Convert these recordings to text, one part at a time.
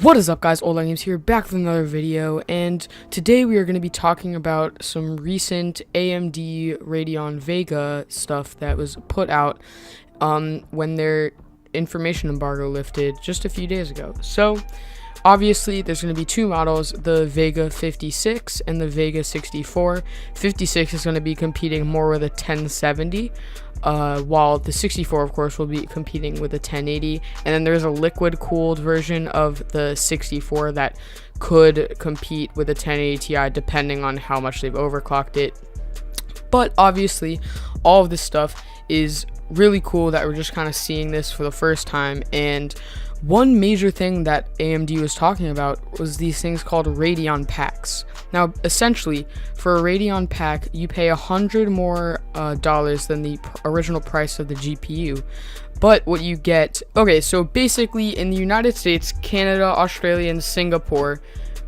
What is up, guys? Old Games here, back with another video, and today we are going to be talking about some recent AMD Radeon VEGA stuff that was put out when their information embargo lifted just a few days ago. So obviously there's going to be two models, the VEGA 56 and the VEGA 64. 56 is going to be competing more with a 1070, while the 64 of course will be competing with a 1080, and then there's a liquid cooled version of the 64 that could compete with a 1080 Ti depending on how much they've overclocked it. But obviously all of this stuff is really cool that we're just kind of seeing this for the first time. And one major thing that AMD was talking about was these things called Radeon packs. Now, essentially, for a Radeon pack, you pay $100 more dollars than the original price of the GPU. But what you get, okay, so basically in the United States, Canada, Australia, and Singapore,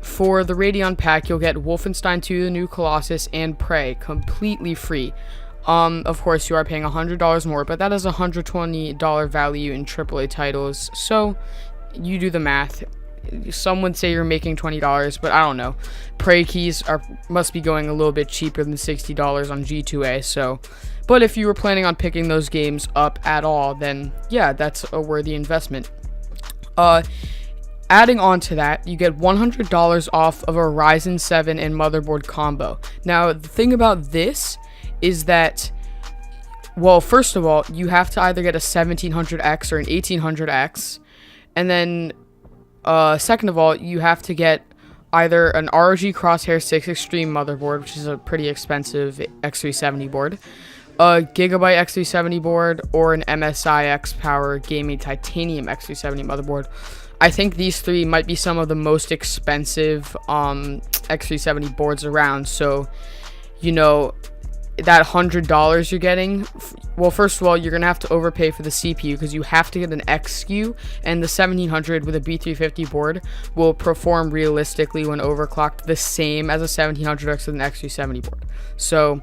for the Radeon pack, you'll get Wolfenstein 2: The New Colossus and Prey completely free. Of course, you are paying $100 more, but that is a $120 value in AAA titles. So you do the math. Some would say you're making $20, but I don't know. Prey keys must be going a little bit cheaper than $60 on G2A. So, but if you were planning on picking those games up at all, then yeah, that's a worthy investment. Adding on to that, you get $100 off of a Ryzen 7 and motherboard combo. Now, the thing about this is that, well, first of all, you have to either get a 1700X or an 1800X, and then second of all, you have to get either an ROG Crosshair 6 Extreme motherboard, which is a pretty expensive X370 board, a Gigabyte X370 board, or an MSI X-Power Gaming Titanium X370 motherboard. I think these three might be some of the most expensive X370 boards around. So, you know, that $100 you're getting, well, first of all, you're gonna have to overpay for the CPU because you have to get an X SKU, and the 1700 with a B350 board will perform realistically when overclocked the same as a 1700X with an X370 board. So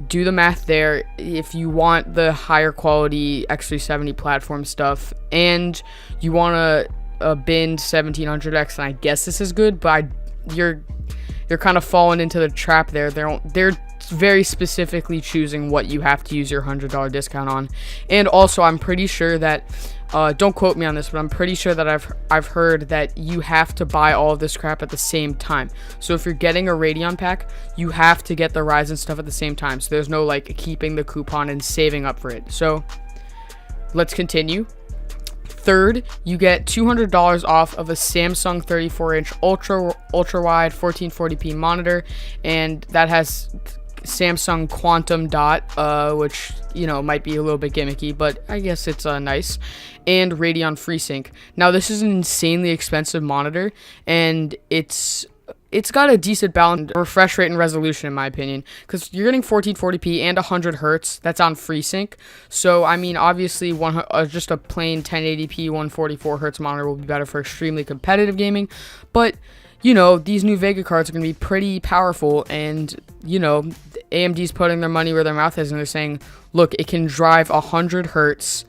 do the math there. If you want the higher quality X370 platform stuff and you want a bin 1700X, and I guess this is good, but you're kind of falling into the trap there. They're very specifically choosing what you have to use your $100 discount on. And also, I'm pretty sure that don't quote me on this, but I'm pretty sure that I've heard that you have to buy all of this crap at the same time. So if you're getting a Radeon pack, you have to get the Ryzen stuff at the same time. So there's no like keeping the coupon and saving up for it. So let's continue. Third, you get $200 off of a Samsung 34-inch ultra wide 1440p monitor, and that has Samsung Quantum Dot, which, you know, might be a little bit gimmicky, but I guess it's nice, and Radeon FreeSync. Now, this is an insanely expensive monitor, and it's got a decent balance refresh rate and resolution, in my opinion, because you're getting 1440p and 100 hertz. That's on FreeSync. So I mean, obviously, just a plain 1080p 144 hertz monitor will be better for extremely competitive gaming, but you know, these new VEGA cards are going to be pretty powerful, and you know, AMD's putting their money where their mouth is, and they're saying, look, it can drive 100 hertz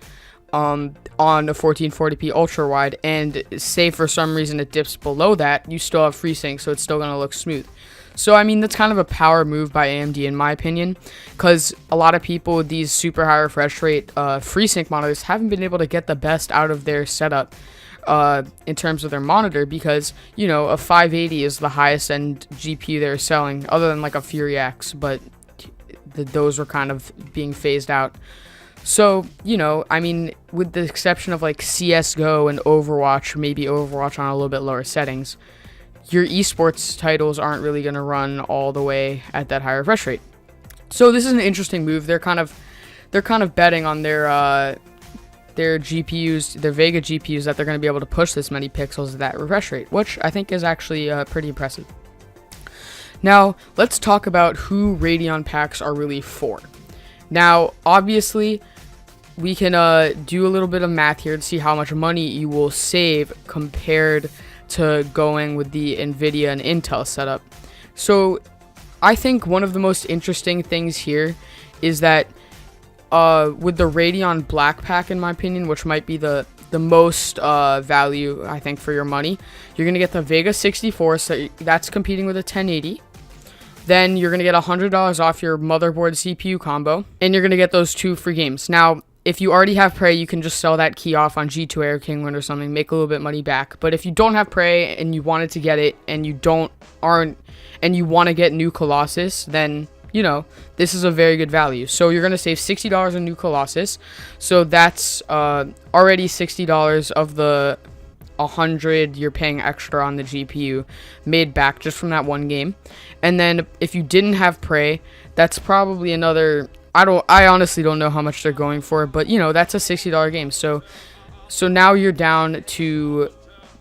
on a 1440p ultra wide, and say for some reason it dips below that, you still have FreeSync, so it's still going to look smooth. So I mean, that's kind of a power move by AMD, in my opinion, because a lot of people with these super high refresh rate FreeSync monitors haven't been able to get the best out of their setup in terms of their monitor, because, you know, a 580 is the highest end GPU they're selling, other than like a Fury X, but those were kind of being phased out. So, you know, I mean, with the exception of like CSGO and Overwatch, maybe Overwatch on a little bit lower settings, your esports titles aren't really going to run all the way at that high refresh rate. So this is an interesting move. They're kind of betting on their GPUs, their VEGA GPUs, that they're going to be able to push this many pixels at that refresh rate, which I think is actually pretty impressive. Now, let's talk about who Radeon packs are really for. Now, obviously, we can do a little bit of math here to see how much money you will save compared to going with the NVIDIA and Intel setup. So, I think one of the most interesting things here is that with the Radeon Black Pack, in my opinion, which might be the the most value, I think, for your money. You're going to get the VEGA 64, so that's competing with a 1080. Then you're going to get $100 off your motherboard CPU combo, and you're going to get those 2 free games. Now, if you already have Prey, you can just sell that key off on G2A or Kingwin or something, make a little bit money back. But if you don't have Prey and you wanted to get it and you want to get New Colossus, then this is a very good value. So you're going to save $60 on New Colossus. So that's already $60 of the 100 you're paying extra on the GPU made back just from that one game. And then if you didn't have Prey, that's probably another, I honestly don't know how much they're going for, but that's a $60 game. So now you're down to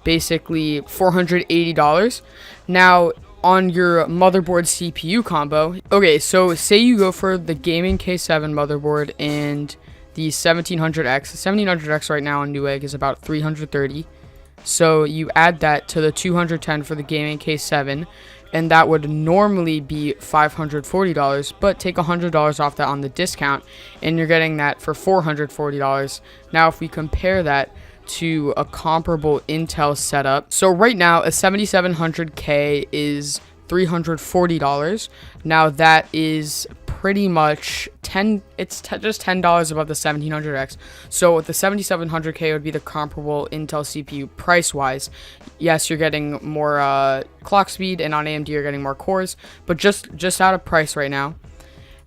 basically $480. Now on your motherboard CPU combo, okay, so say you go for the gaming K7 motherboard and the 1700X. The 1700X right now on Newegg is about $330. So you add that to the $210 for the gaming K7, and that would normally be $540, but take $100 off that on the discount, and you're getting that for $440. Now, if we compare that to a comparable Intel setup, so right now a 7700K is $340. Now that is pretty much just $10 above the 1700X. So with the 7700K would be the comparable Intel CPU price wise. Yes, you're getting more clock speed, and on AMD you're getting more cores, but just out of price right now.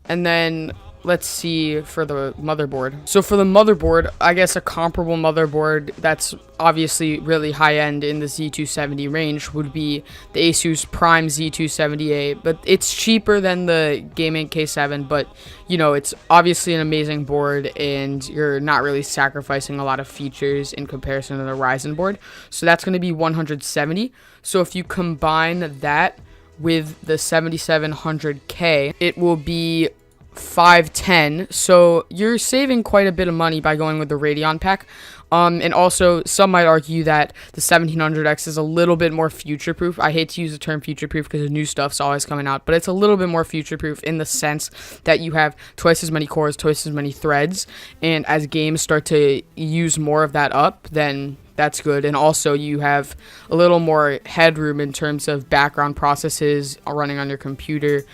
And then let's see for the motherboard. So for the motherboard, I guess a comparable motherboard that's obviously really high end in the Z270 range would be the Asus Prime Z270A, but it's cheaper than the gaming K7, but it's obviously an amazing board, and you're not really sacrificing a lot of features in comparison to the Ryzen board. So that's going to be $170. So if you combine that with the 7700K, it will be $510. So you're saving quite a bit of money by going with the Radeon pack. And also, some might argue that the 1700X is a little bit more future-proof. I hate to use the term future-proof because the new stuff's always coming out, but it's a little bit more future-proof in the sense that you have twice as many cores, twice as many threads, and as games start to use more of that up, then that's good. And also, you have a little more headroom in terms of background processes running on your computer.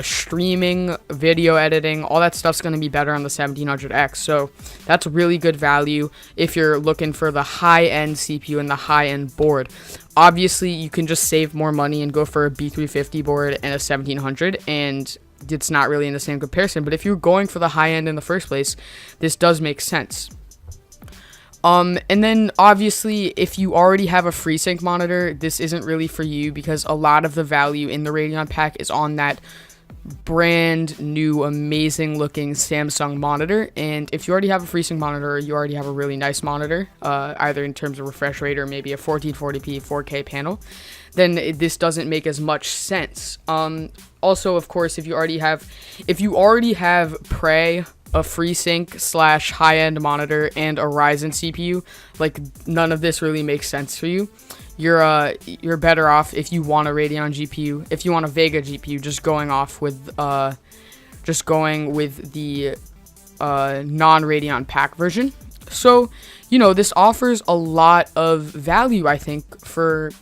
Streaming, video editing, all that stuff's going to be better on the 1700X. So that's really good value if you're looking for the high-end CPU and the high-end board. Obviously, you can just save more money and go for a B350 board and a 1700, and it's not really in the same comparison. But if you're going for the high-end in the first place, this does make sense. And then obviously, if you already have a FreeSync monitor, this isn't really for you because a lot of the value in the Radeon pack is on that brand new amazing looking Samsung monitor. And if you already have a FreeSync monitor, you already have a really nice monitor, either in terms of refresh rate or maybe a 1440p 4K panel, then this doesn't make as much sense. Also, of course, if you already have Prey, a FreeSync / high-end monitor, and a Ryzen CPU, like, none of this really makes sense for you. You're better off if you want a Radeon GPU, if you want a VEGA GPU, just going with the non-Radeon pack version. So, this offers a lot of value, I think, for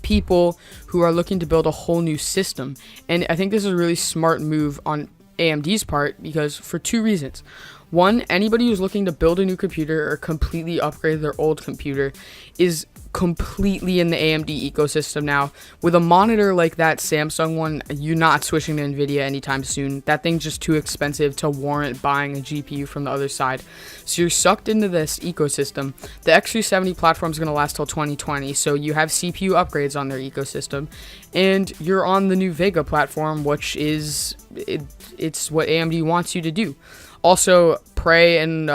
people who are looking to build a whole new system. And I think this is a really smart move on AMD's part, because for 2 reasons. One, anybody who's looking to build a new computer or completely upgrade their old computer is completely in the AMD ecosystem now. With a monitor like that Samsung one, you're not switching to NVIDIA anytime soon. That thing's just too expensive to warrant buying a GPU from the other side. So you're sucked into this ecosystem. The X370 platform is going to last till 2020, so you have CPU upgrades on their ecosystem, and you're on the new VEGA platform, which is it's what AMD wants you to do. Also, Prey and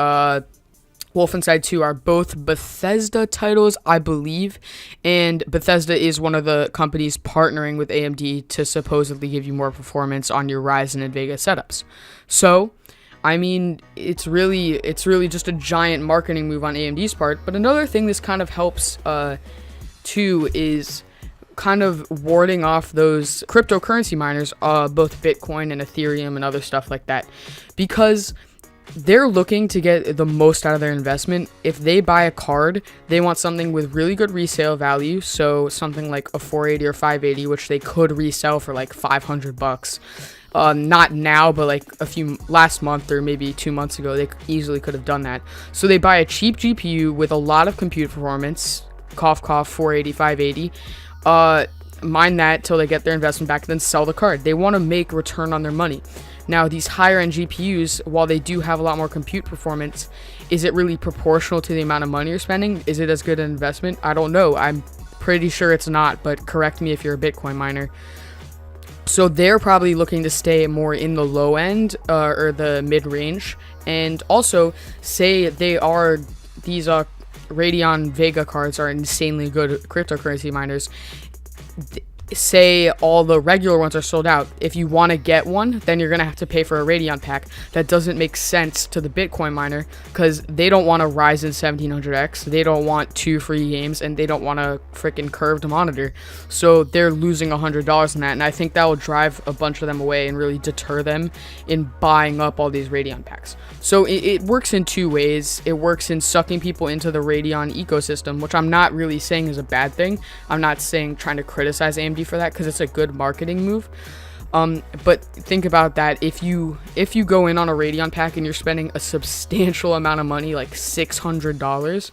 Wolfenstein 2 are both Bethesda titles, I believe, and Bethesda is one of the companies partnering with AMD to supposedly give you more performance on your Ryzen and VEGA setups. So, I mean, it's really just a giant marketing move on AMD's part. But another thing this kind of helps too is kind of warding off those cryptocurrency miners, both Bitcoin and Ethereum and other stuff like that, because they're looking to get the most out of their investment. If they buy a card, they want something with really good resale value, so something like a 480 or 580, which they could resell for like $500. Not now, but like last month or maybe 2 months ago, they easily could have done that. So they buy a cheap GPU with a lot of compute performance, cough cough, 480, 580, mine that till they get their investment back, then sell the card. They want to make return on their money. Now, these higher end GPUs, while they do have a lot more compute performance, is it really proportional to the amount of money you're spending? Is it as good an investment? I don't know. I'm pretty sure it's not, but correct me if you're a Bitcoin miner. So they're probably looking to stay more in the low end or the mid range. And also, say they are these Radeon VEGA cards are insanely good cryptocurrency miners. Say all the regular ones are sold out. If you want to get one, then you're going to have to pay for a Radeon pack. That doesn't make sense to the Bitcoin miner because they don't want a Ryzen 1700X. They don't want 2 free games, and they don't want a freaking curved monitor. So they're losing $100 on that, and I think that will drive a bunch of them away and really deter them in buying up all these Radeon packs. So it works in two ways. It works in sucking people into the Radeon ecosystem, which I'm not really saying is a bad thing. I'm not trying to criticize AMD for that because it's a good marketing move. But think about that. If you go in on a Radeon pack and you're spending a substantial amount of money, like $600,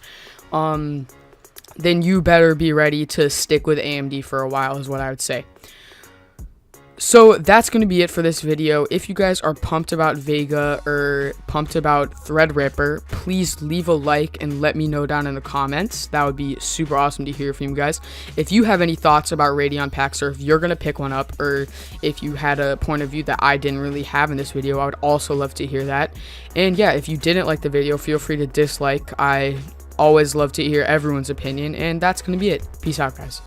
then you better be ready to stick with AMD for a while, is what I would say. So that's going to be it for this video. If you guys are pumped about VEGA or pumped about Threadripper, please leave a like and let me know down in the comments. That would be super awesome to hear from you guys. If you have any thoughts about Radeon packs, or if you're going to pick one up, or if you had a point of view that I didn't really have in this video, I would also love to hear that. And yeah, if you didn't like the video, feel free to dislike. I always love to hear everyone's opinion, and that's going to be it. Peace out, guys.